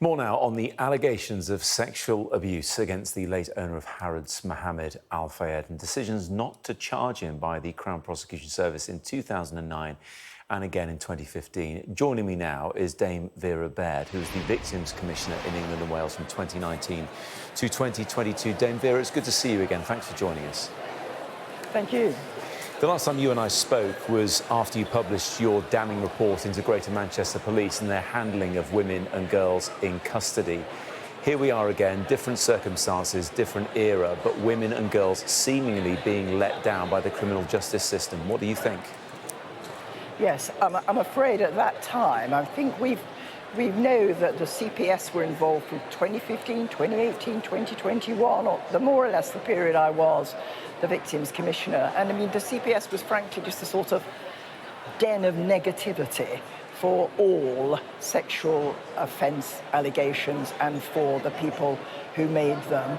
More now on the allegations of sexual abuse against the late owner of Harrods, Mohamed al Fayed, and decisions not to charge him by the Crown Prosecution Service in 2009 and again in 2015. Joining me now is Dame Vera Baird, who is the Victims Commissioner in England and Wales from 2019 to 2022. Dame Vera, it's good to see you again. Thanks for joining us. Thank you. The last time you and I spoke was after you published your damning report into Greater Manchester Police and their handling of women and girls in custody. Here we are again, different circumstances, different era, but women and girls seemingly being let down by the criminal justice system. What do you think? Yes, I'm afraid at that time, I think we know that the CPS were involved from 2015, 2018, 2021, or more or less the period I was the Victims Commissioner. And I mean, the CPS was frankly just a sort of den of negativity for all sexual offence allegations and for the people who made them.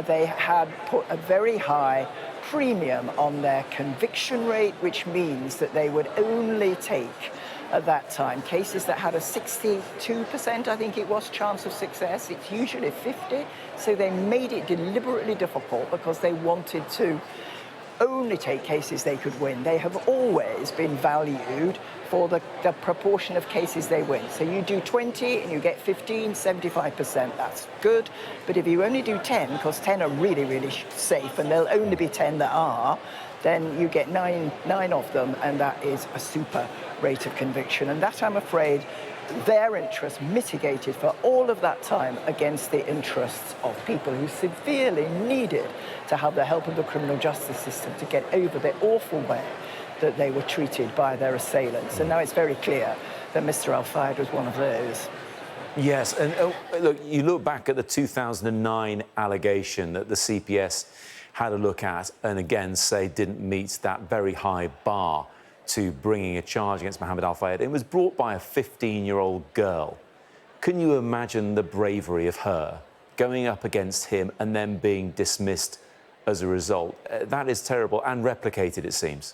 They had put a very high premium on their conviction rate, which means that they would only take at that time cases that had a 62%, I think it was, chance of success. It's usually 50, so they made it deliberately difficult because they wanted to only take cases they could win. They have always been valued for the proportion of cases they win. So you do 20 and you get 15, 75%, that's good. But if you only do 10, because 10 are really, really safe, and there'll only be 10 that are, then you get nine of them, and that is a super rate of conviction. And that, I'm afraid, their interests mitigated for all of that time against the interests of people who severely needed to have the help of the criminal justice system to get over the awful way that they were treated by their assailants. And now it's very clear that Mr. Al Fayed was one of those. Yes, and look, you look back at the 2009 allegation that the CPS had a look at and again say didn't meet that very high bar to bringing a charge against Mohamed al Fayed. It was brought by a 15-year-old girl. Can you imagine the bravery of her going up against him and then being dismissed as a result? That is terrible and replicated, it seems.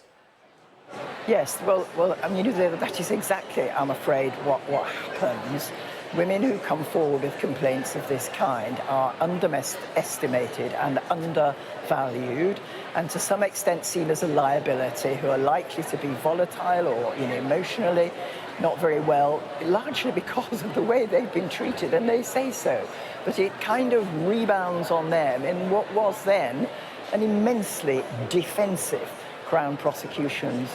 Yes, well, I mean, that is exactly, I'm afraid, what happens. Women who come forward with complaints of this kind are underestimated and undervalued, and to some extent seen as a liability, who are likely to be volatile or emotionally not very well, largely because of the way they've been treated, and they say so. But it kind of rebounds on them in what was then an immensely defensive Crown Prosecution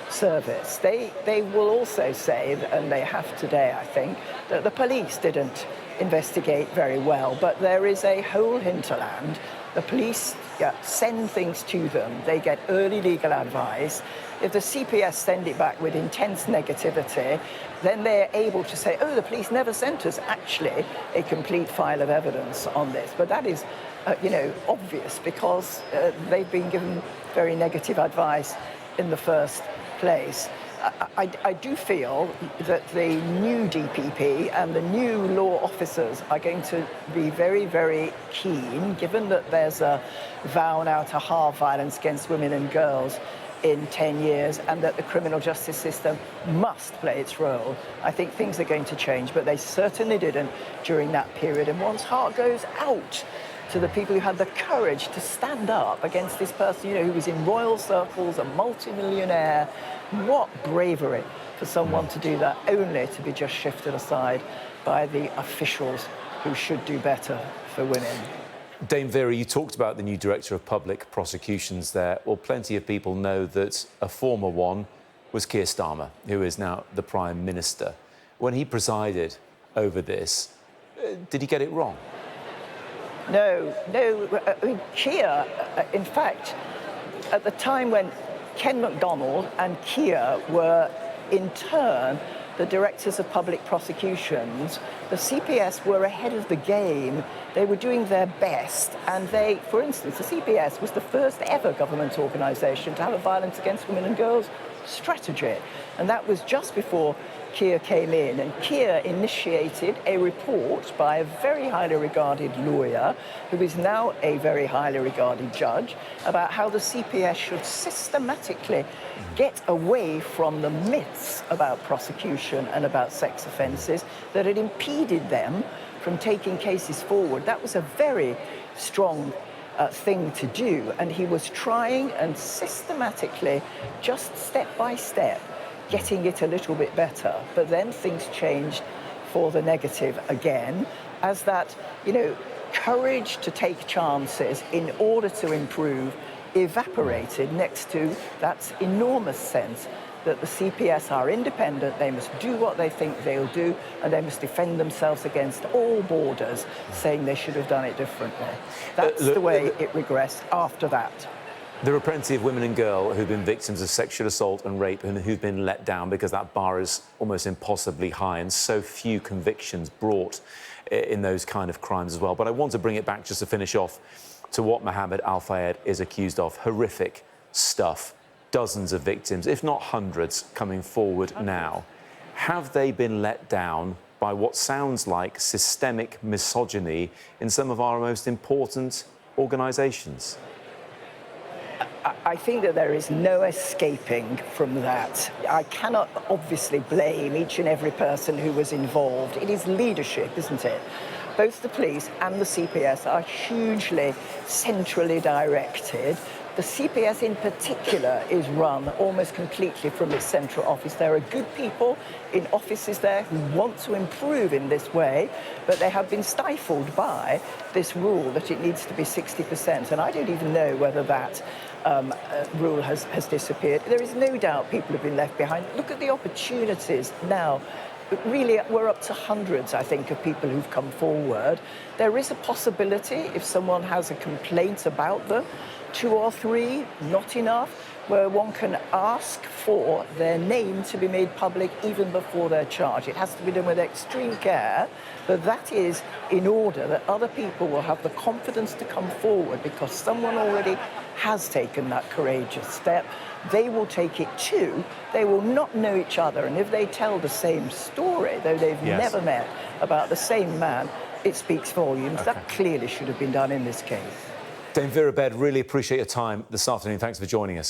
Service. They will also say, and they have today, I think, that the police didn't investigate very well, but there is a whole hinterland. The police send things to them. They get early legal advice. If the CPS send it back with intense negativity, then they're able to say, oh, the police never sent us actually a complete file of evidence on this. But that is, obvious because they've been given very negative advice in the first place. I do feel that the new DPP and the new law officers are going to be very, very keen, given that there's a vow now to halve violence against women and girls in 10 years, and that the criminal justice system must play its role. I think things are going to change, but they certainly didn't during that period. And one's heart goes out to the people who had the courage to stand up against this person, who was in royal circles, a multimillionaire. What bravery for someone to do that, only to be just shifted aside by the officials who should do better for women. Dame Vera, you talked about the new Director of Public Prosecutions there. Well, plenty of people know that a former one was Keir Starmer, who is now the Prime Minister. When he presided over this, did he get it wrong? No. I mean, Keir, in fact, at the time when Ken MacDonald and Keir were, in turn, the directors of public prosecutions, the CPS were ahead of the game. They were doing their best, and for instance, the CPS was the first ever government organisation to have a violence against women and girls strategy. And that was just before Keir came in, and Keir initiated a report by a very highly regarded lawyer, who is now a very highly regarded judge, about how the CPS should systematically get away from the myths about prosecution and about sex offences that had impeded them from taking cases forward. That was a very strong thing to do, and he was trying and systematically, just step by step, getting it a little bit better. But then things changed for the negative again, as that, courage to take chances in order to improve evaporated next to that enormous sense that the CPS are independent, they must do what they think they'll do, and they must defend themselves against all borders, saying they should have done it differently. That's the way it regressed after that. There are plenty of women and girls who've been victims of sexual assault and rape and who've been let down because that bar is almost impossibly high, and so few convictions brought in those kind of crimes as well. But I want to bring it back just to finish off to what Mohamed al Fayed is accused of. Horrific stuff. Dozens of victims, if not hundreds, coming forward now. Have they been let down by what sounds like systemic misogyny in some of our most important organisations? I think that there is no escaping from that. I cannot obviously blame each and every person who was involved. It is leadership, isn't it? Both the police and the CPS are hugely centrally directed. The CPS in particular is run almost completely from its central office. There are good people in offices there who want to improve in this way, but they have been stifled by this rule that it needs to be 60%. And I don't even know whether that rule has disappeared. There is no doubt people have been left behind. Look at the opportunities now. Really, we're up to hundreds, I think, of people who've come forward. There is a possibility, if someone has a complaint about them, 2 or 3, not enough, where one can ask for their name to be made public even before they're charged. It has to be done with extreme care, but that is in order that other people will have the confidence to come forward, because someone already has taken that courageous step. They will take it too. They will not know each other, and if they tell the same story, though they've never met, about the same man, it speaks volumes. That clearly should have been done in this case. Dame Vera Baird, really appreciate your time this afternoon. Thanks for joining us.